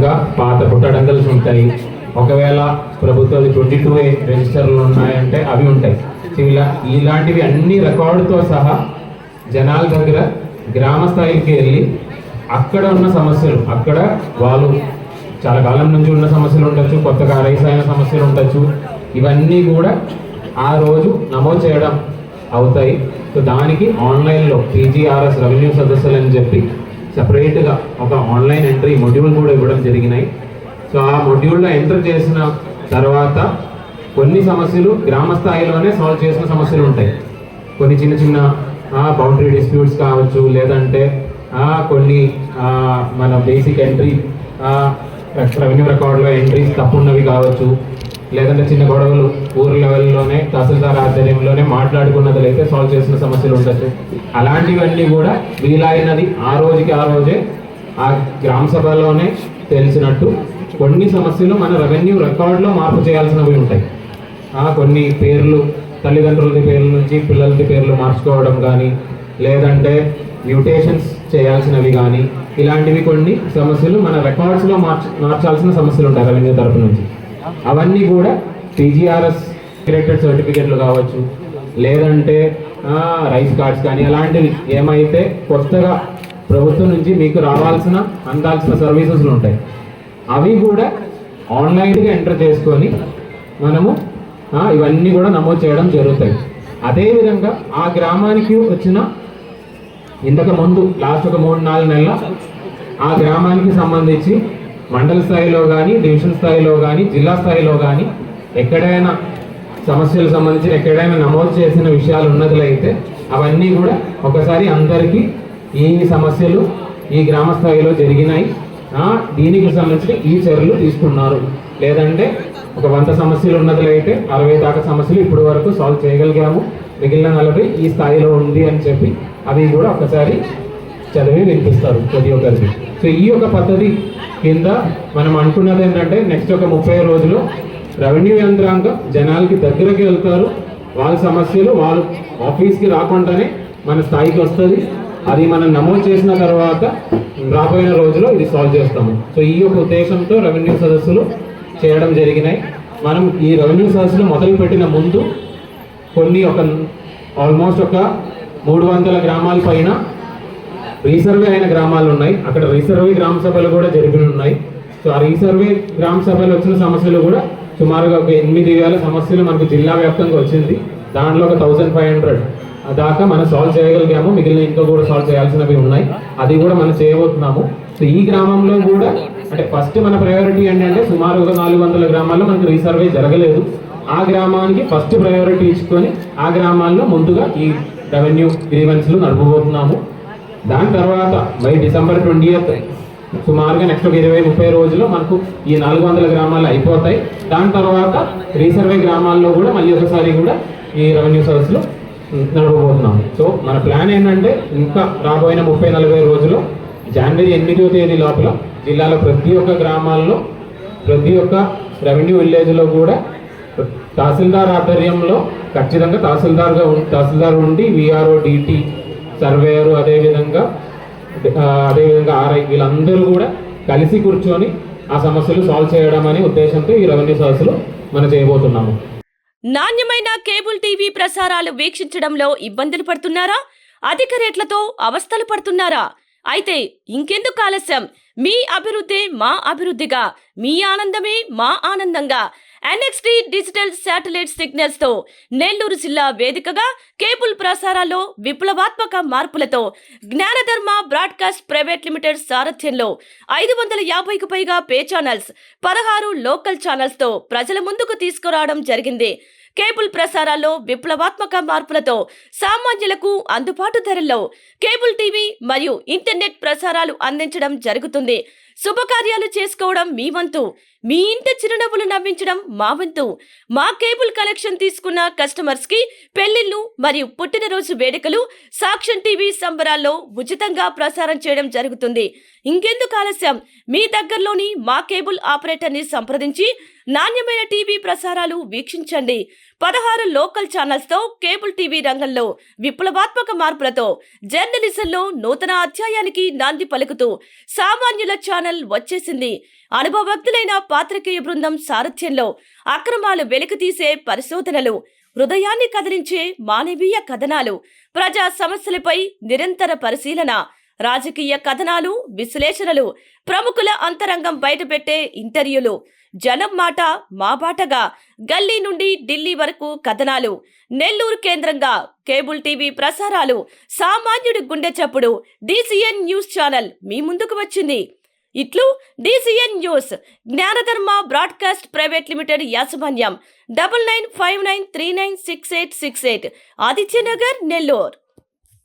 విధంగా పాత పుట్టడంగల్స్ ఉంటాయి. ఒకవేళ ప్రభుత్వం 22A రిజిస్టర్లు ఉన్నాయంటే అవి ఉంటాయి. ఇలాంటివి అన్ని రికార్డుతో సహా జనాల దగ్గర గ్రామ స్థాయికి వెళ్ళి అక్కడ ఉన్న సమస్యలు, అక్కడ వాళ్ళు చాలా కాలం నుంచి ఉన్న సమస్యలు ఉండొచ్చు, కొత్తగా రైస్ అయిన సమస్యలు ఉండొచ్చు, ఇవన్నీ కూడా ఆ రోజు నమోదు చేయడం అవుతాయి. సో దానికి ఆన్లైన్లో PGRS రెవెన్యూ సదస్సులు అని చెప్పి సపరేట్గా ఒక ఆన్లైన్ ఎంట్రీ మొడ్యూల్ కూడా ఇవ్వడం జరిగినాయి. సో ఆ మొడ్యూల్లో ఎంటర్ చేసిన తర్వాత కొన్ని సమస్యలు గ్రామ స్థాయిలోనే సాల్వ్ చేసిన సమస్యలు ఉంటాయి. కొన్ని చిన్న చిన్న బౌండరీ డిస్ప్యూట్స్ కావచ్చు, లేదంటే కొన్ని మన బేసిక్ ఎంట్రీ రెవెన్యూ రికార్డులో ఎంట్రీస్ తప్పున్నవి కావచ్చు, లేదంటే చిన్న గొడవలు ఊరు లెవెల్లోనే తహసీల్దార్ ఆధ్వర్యంలోనే మాట్లాడుకున్నట్లయితే సాల్వ్ చేసిన సమస్యలు ఉండొచ్చు. అలాంటివన్నీ కూడా వీలైనది ఆ రోజే ఆ గ్రామ సభలోనే తెలిసినట్టు కొన్ని సమస్యలు మన రెవెన్యూ రికార్డులో మార్పు చేయాల్సినవి ఉంటాయి. కొన్ని పేర్లు తల్లిదండ్రులది పేర్ల నుంచి పిల్లలది పేర్లు మార్చుకోవడం కానీ, లేదంటే మ్యూటేషన్స్ చేయాల్సినవి కానీ, ఇలాంటివి కొన్ని సమస్యలు మన రికార్డ్స్లో మార్చాల్సిన సమస్యలు ఉంటాయి రెవెన్యూ తరపు నుంచి. అవన్నీ కూడా PGRS క్రియేటెడ్ సర్టిఫికెట్లు కావచ్చు, లేదంటే రైస్ కార్డ్స్ కానీ, అలాంటివి ఏమైతే కొత్తగా ప్రభుత్వం నుంచి మీకు అందాల్సిన సర్వీసెస్లు ఉంటాయి, అవి కూడా ఆన్లైన్గా ఎంటర్ చేసుకొని మనము ఇవన్నీ కూడా నమోదు చేయడం జరుగుతాయి. అదేవిధంగా ఆ గ్రామానికి వచ్చిన ఇంతకు ముందు లాస్ట్ ఒక 3-4 నెలల ఆ గ్రామానికి సంబంధించి మండల స్థాయిలో కానీ, డివిజన్ స్థాయిలో కానీ, జిల్లా స్థాయిలో కానీ ఎక్కడైనా సమస్యలకు సంబంధించిన ఎక్కడైనా నమోదు చేసిన విషయాలు ఉన్నట్లయితే అవన్నీ కూడా ఒకసారి అందరికీ ఈ సమస్యలు ఈ గ్రామ స్థాయిలో జరిగినాయి, దీనికి సంబంధించి ఈ చర్యలు తీసుకున్నారు, లేదంటే ఒక 100 సమస్యలు ఉన్నట్లయితే 60 దాకా సమస్యలు ఇప్పటి వరకు సాల్వ్ చేయగలిగాము, మిగిలిన 40 ఈ స్థాయిలో ఉంది అని చెప్పి అవి కూడా ఒకసారి చదివి వినిపిస్తారు ప్రతి ఒక్కరికి. సో ఈ యొక్క పద్ధతి కింద మనం అనుకున్నది ఏంటంటే నెక్స్ట్ ఒక 30 రోజులు రెవెన్యూ యంత్రాంగం జనాలకి దగ్గరకి వెళ్తారు, వాళ్ళ సమస్యలు వాళ్ళు ఆఫీస్కి రాకుండానే మన స్థాయికి వస్తుంది, అది మనం నమోదు చేసిన తర్వాత రాబోయే రోజులో ఇది సాల్వ్ చేస్తాము. సో ఈ యొక్క ఉద్దేశంతో రెవెన్యూ సదస్సులు చేయడం జరిగినాయి. మనం ఈ రెవెన్యూ సదస్సులు మొదలుపెట్టిన ముందు కొన్ని ఆల్మోస్ట్ ఒక 300 గ్రామాల పైన రీసర్వే అయిన గ్రామాలు ఉన్నాయి. అక్కడ రీసర్వే గ్రామ సభలు కూడా జరిగి ఉన్నాయి. సో ఆ రీసర్వే గ్రామ సభలు వచ్చిన సమస్యలు కూడా సుమారుగా ఒక 8,000 సమస్యలు మనకు జిల్లా వ్యాప్తంగా వచ్చింది. దాంట్లో ఒక 1,500 దాకా మనం సాల్వ్ చేయగలిగాము, మిగిలిన ఇంకా కూడా సాల్వ్ చేయాల్సినవి ఉన్నాయి, అది కూడా మనం చేయబోతున్నాము. సో ఈ గ్రామంలో కూడా అంటే ఫస్ట్ మన ప్రయారిటీ ఏంటంటే సుమారుగా 400 గ్రామాల్లో మనకు రీసర్వే జరగలేదు, ఆ గ్రామానికి ఫస్ట్ ప్రయారిటీ ఇచ్చుకొని ఆ గ్రామాల్లో ముందుగా ఈ రెవెన్యూ గ్రీవెన్స్లు నడపబోతున్నాము. దాని తర్వాత బై December 20th సుమారుగా నెక్స్ట్ ఒక 20-30 రోజుల్లో మనకు ఈ 400 గ్రామాలు అయిపోతాయి. దాని తర్వాత రీసర్వే గ్రామాల్లో కూడా మళ్ళీ ఒకసారి కూడా ఈ రెవెన్యూ సదస్సులు నడపబోతున్నాము. సో మన ప్లాన్ ఏంటంటే ఇంకా రాబోయిన 30-40 రోజుల్లో January 8వ తేదీ లోపల జిల్లాలో ప్రతి ఒక్క గ్రామాల్లో ప్రతి ఒక్క రెవెన్యూ విలేజ్లో కూడా తహసీల్దార్ ఆధ్వర్యంలో ఖచ్చితంగా తహసీల్దార్ ఉండి VRO, DT, సర్వేయరు, అదేవిధంగా RI వీళ్ళందరూ కూడా కలిసి కూర్చొని ఆ సమస్యలు సాల్వ్ చేయడం అనే ఉద్దేశంతో ఈ రెవెన్యూ సదస్సులు మనం చేయబోతున్నాము. నాణ్యమైన కేబుల్ టీవీ ప్రసారాలు వీక్షించడంలో ఇబ్బందులు పడుతున్నారా? అధిక రేట్లతో అవస్థలు పడుతున్నారా? అయితే ఇంకెందుకు ఆలస్యం? మీ అభివృద్ధి మా అభివృద్ధిగా, మీ ఆనందమే మా ఆనందంగా NXT డిజిటల్ శాటిలైట్ సిగ్నల్స్ తో నెల్లూరు జిల్లా వేదికగా కేబుల్ ప్రసారాల్లో విప్లవాత్మక మార్పులతో జ్ఞానధర్మ బ్రాడ్కాస్ట్ ప్రైవేట్ లిమిటెడ్ సారథ్యంలో 550కు పైగా పే ఛానల్స్, 16 లోకల్ ఛానల్స్ తో ప్రజల ముందుకు తీసుకురావడం జరిగింది. కేబుల్ ప్రసారాల్లో విప్లవాత్మక మార్పులతో సామాన్యులకు అందుబాటు ధరల్లో కేబుల్ టీవీ మరియు ఇంటర్నెట్ ప్రసారాలు అందించడం జరుగుతుంది. శుభకార్యాలు చేసుకోవడం మీ వంతు, మీ ఇంటి చిరునవ్వులు నవ్వించడం మా వంతు. మా కేబుల్ కనెక్షన్ తీసుకున్న కస్టమర్స్ కి పెళ్లిళ్లు మరియు పుట్టినరోజు వేడుకలు సాక్ష్యం టీవీ సంబరాల్లో ఉచితంగా ప్రసారం చేయడం జరుగుతుంది. ఇంకెందుకు ఆలస్యం? మీ దగ్గరలోని మా కేబుల్ ఆపరేటర్ ని సంప్రదించి నాణ్యమైన టీవీ ప్రసారాలు వీక్షించండి. 16 లోకల్ ఛానల్స్ తో కేబుల్ టీవీ రంగంలో విప్లవాత్మక మార్పులతో జర్నలిజంలో నూతన అధ్యాయానికి నాంది పలుకుతూ సామాన్యుల ఛానల్ ఛానల్ వచ్చేసింది. అనుభవజ్ఞులైన పాత్రికేయ బృందం సారథ్యంలో అక్రమాలు వెలికితీసే పరిశోధనలు, హృదయాన్ని కదిలించే మానవీయ కథనాలు, ప్రజా సమస్యలపై నిరంతర పరిశీలన, రాజకీయ కథనాలు, విశ్లేషణలు, ప్రముఖుల అంతరంగం బయటపెట్టే ఇంటర్వ్యూలు, జనం మాట మా బాటగా గల్లీ నుండి ఢిల్లీ వరకు కథనాలు, నెల్లూరు కేంద్రంగా కేబుల్ టీవీ ప్రసారాలు, సామాన్యుడి గుండె చప్పుడు DCN న్యూస్ ఛానల్ మీ ముందుకు వచ్చింది. ఇట్లు DCN news, జ్ఞానధర్మ broadcast private limited యాజమాన్యం, 9959396868, ఆదిత్యనగర్, నెల్లూరు.